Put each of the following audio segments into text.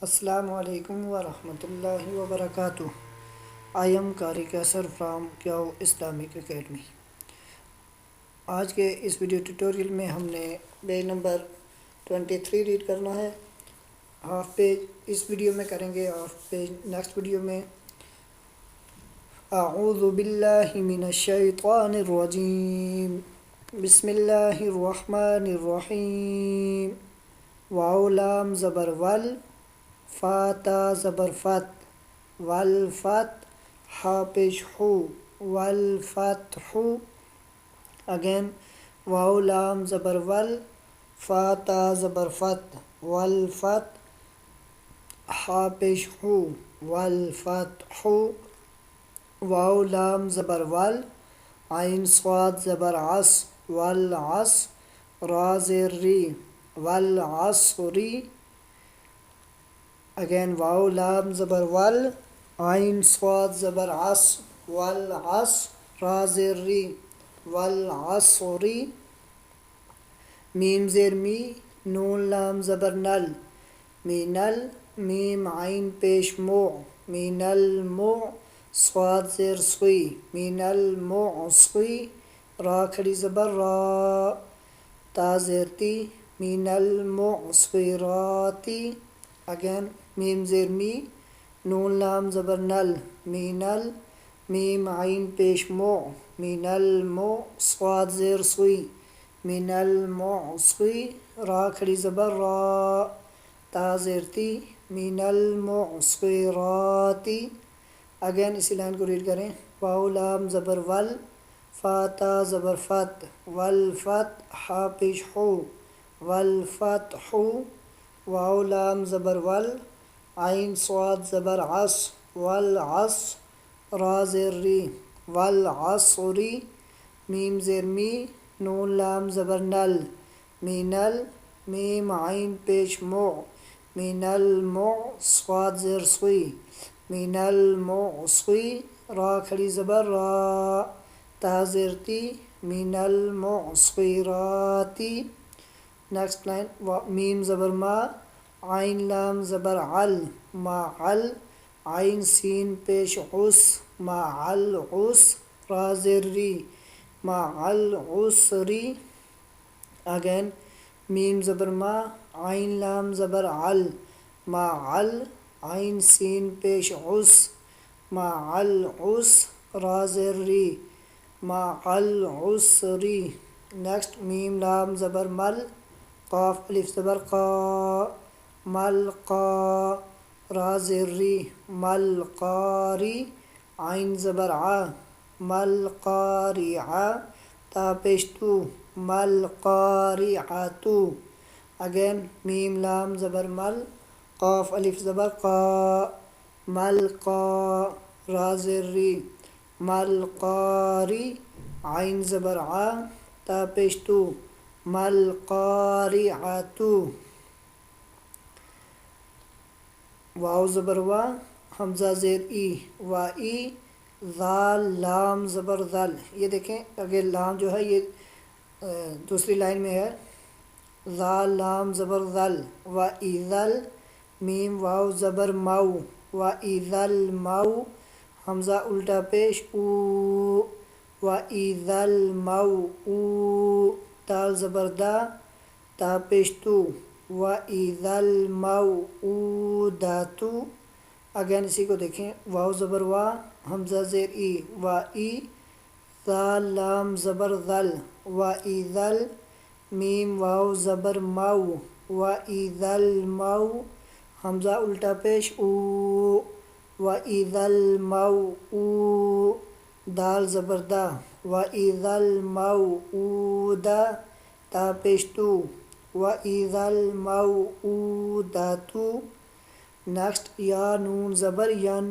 السلام علیکم ورحمۃ اللہ وبرکاتہ. آئی ایم قاری کیسر فرام کیاؤ اسلامک اکیڈمی. آج کے اس ویڈیو ٹیوٹوریل میں ہم نے پیج نمبر 23 ریڈ کرنا ہے. ہاف پیج اس ویڈیو میں کریں گے، ہاف پیج نیکسٹ ویڈیو میں. اعوذ باللہ من الشیطان الرجیم، بسم اللہ الرحمن الرحیم. واو لام زبر ول، فا تا زبر فت، والفت، ہا پیش ہو، والفتح. اگین واو لام زبر ول، فا تا زبر فت، والفت، ہا پیش ہو، والفتح. واو لام زبر ول، عین صاد زبر عص، والعص، را زیر ری، والعصری. اگین واو لام زبر ول، عین صاد زبر عص، والعص، را زیر ری، والعصری. میم زیر می، نون لام زبر نل، مینل، میم عین پیش مو، مینل مو، صاد زیر سوی، مینل معصی، را کھڑی زبر را، تا زیر تی، مینل معصراتی. اگین میم زیر می، نون لام زبر نل، مینل، میم عین پیش مو، مینل مو، صاد زیر سوی، مینل معصی، را کھڑی زبر را، تا زیر تی، مینل معصراتی. اگین اسی لائن کو ریڈ کریں. واو لام زبر ول، فا تا زبر فت، والفت، ہا پیش ہو، والفتح. واو لام زبر ول، عین صاد زبر عص، والعص، را زیر ری، والعصری. میم زیر می، نون لام زبر نل، مینل، میم عین پیش مو، مینل مو، صاد زیر سوی، مینل معصی، را کھڑی زبر را، تا زیر تی، مینل معصراتی. Next line. میم زبر ما، عین لام زبر عل، معل، عین سین پیش عس، معلعس، را زیر ری، معلعسری. اگین میم زبر ما، عین لام زبر عل، معل، عین سین پیش عس، معلعس، را زیر ری، معلعسری. نیکسٹ میم لام زبر مل، قاف الف زبر قا، ملقا، را زیر ری، ملقاری، عین زبر ع، ملقارع، تا پیش تو، ملقارعتو. اگین میم لام زبر مل، قاف الف زبر قا، ملقا، را زیر ری، ملقاری، عین زبر ع، تا پیش تو، ملقارعتو. واو زبر وا، حمزہ زیر ای، وائی، ذال لام زبر ذل. یہ دیکھیں اگر لام جو ہے یہ دوسری لائن میں ہے. ذال لام زبر ذل، وَإِذَل، میم واو زبر مو، وَإِذَل مو، حمزہ الٹا پیش او، وَإِذَل مو او، دال زبر دا، تا پیش تو، وَإِذَل موءودۃ. اگین اسی کو دیکھیں. واو زبر وا، حمزہ زیر ای، وائی، ذال لام زبر ذل، وَإِذَل، میم واو زبر مو، وَإِذَل مو، حمزہ الٹا پیش او، وَإِذَل موءو، دال زبر دا، وَإِذَل موءودہ، تا پیش تو، وَإِذَل موءودۃ. نیکسٹ یا نون زبر ین،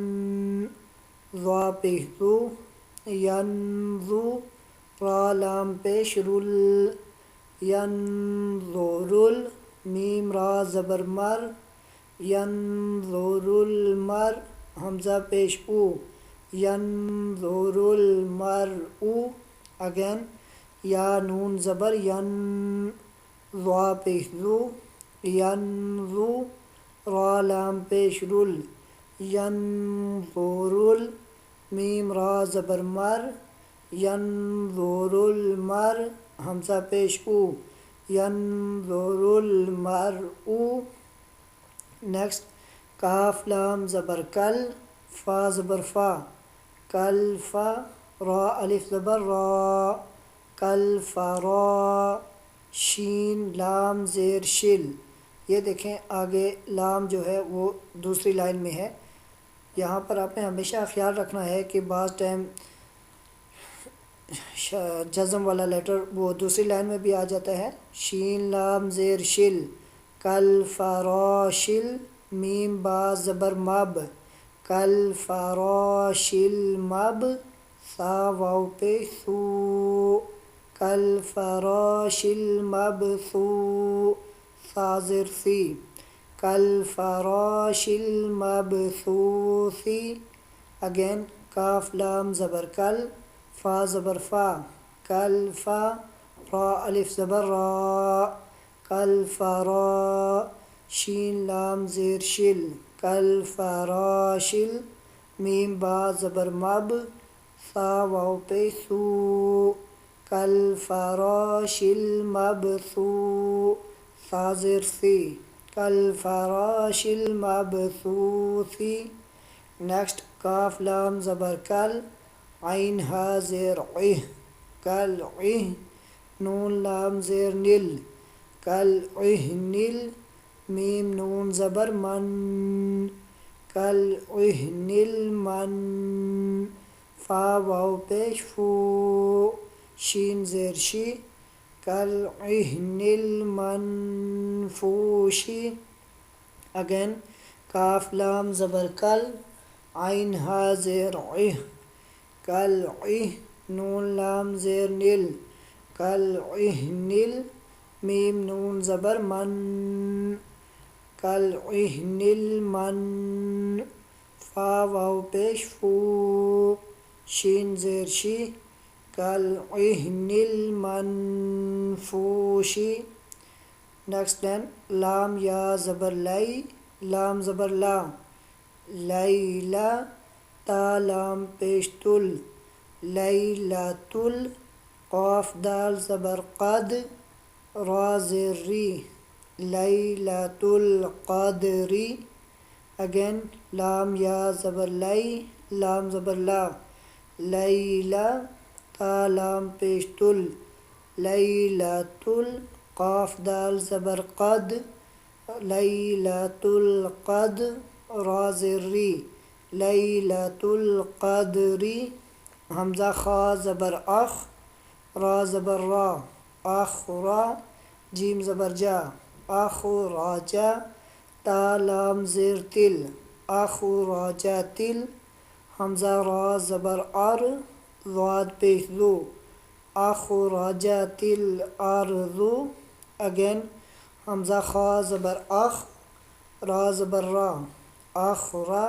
ضا پیش ذو، ینظو، را لام پیش رل، ینظرل، میم را زبر مر، ینظرالمر، حمزہ پیش او، ینظرالمرء. اگین یا نون زبر ین، ضا پیش ذو، ینظو، را لام پیش رول ینظرل میم را زبر مر ینظر المر حمزہ پیش او ینظر المرء نیکسٹ کاف لام زبر کل فا زبر فا کل فا را الف زبر را کل فرا شین لام زیر شل یہ دیکھیں آگے لام جو ہے وہ دوسری لائن میں ہے. یہاں پر آپ نے ہمیشہ خیال رکھنا ہے کہ بعض ٹائم جزم والا لیٹر وہ دوسری لائن میں بھی آ جاتا ہے. شین لام زیر شل کل فراشل میم با زبر مب کل فراشل مب سا واو پہ سو کل فراشل مب سو سا زیر سی کل فراشل مب سو سی اگین کاف لام زبر کل فا زبر فا کل فا را الف زبر را کل فرا شین لام زیر شل کل فراشل میم با زبر مب سا واو پہ سو کل فراشل مب سو سا زیر سی کل فراشل مب سو سی. نیکسٹ کاف لام زبر کل عین ہا زیر عہ کل عہ نون لام زیر نل کل عہ نل میم نون زبر من کل عہ نل من فا واو پیش فو شین زیر شی کل عہ نل من فوشی اگین کاف لام زبر کل عین ہا زیر عہ کل عہ نون لام زیر نل کل عہ نل میم نون زبر من کل عہ نل من فا واو پیش فو شین زیر شی کل عہ نل من فوشی. نیکسٹ دین لام یا زبر لائی لام زبر لا لیلا تا لام پیش تل لیلاتل قاف دال زبر قد را زیر ری لیلۃ القدری اگین لام یا زبر لائی لام زبر لا لیلا تا لام پیش تل لیلۃ قاف دال زبر قد لیلۃ القد را زیر ری لیلۃ القدری حمزہ خا زبر اخ را زبر را اخ را جیم زبر جا اخ راجا تا لام زیر تل اخ راجا تل حمزہ را زبر ار ضاد پیش ذو اخ راجا تل ارضو اگین حمزہ خا زبر اخ را زبر را اخ را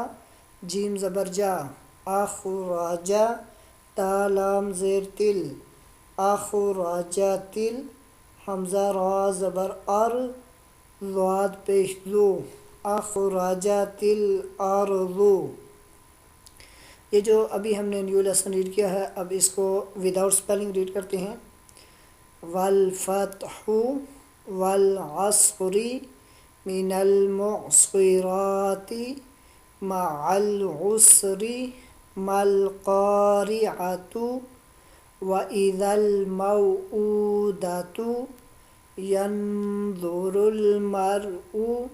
جیم زبر جا اخ راجا تا لام زیر تل اخ راجا تل حمزہ را زبر ار ضاد پیش ذو اخ راجا تل ارضو. یہ جو ابھی ہم نے نیو لیسن ریڈ کیا ہے اب اس کو وداؤٹ سپیلنگ ریڈ کرتے ہیں. والفتح والعصر من المعصرات مع العسر ما القارعة وإذا الموءودة ينظر المرء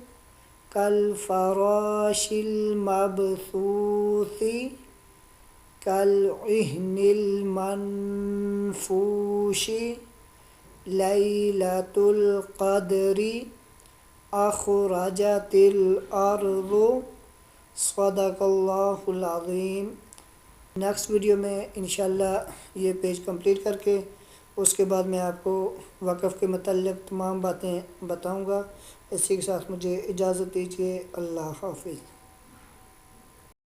كالفراش المبثوث كالعهن المنفوش ليلة القدر أخرجت الأرض صدق اللہ العظیم. نیکسٹ ویڈیو میں انشاءاللہ یہ پیج کمپلیٹ کر کے اس کے بعد میں آپ کو وقف کے متعلق تمام باتیں بتاؤں گا. اسی کے ساتھ مجھے اجازت دیجیے. اللہ حافظ.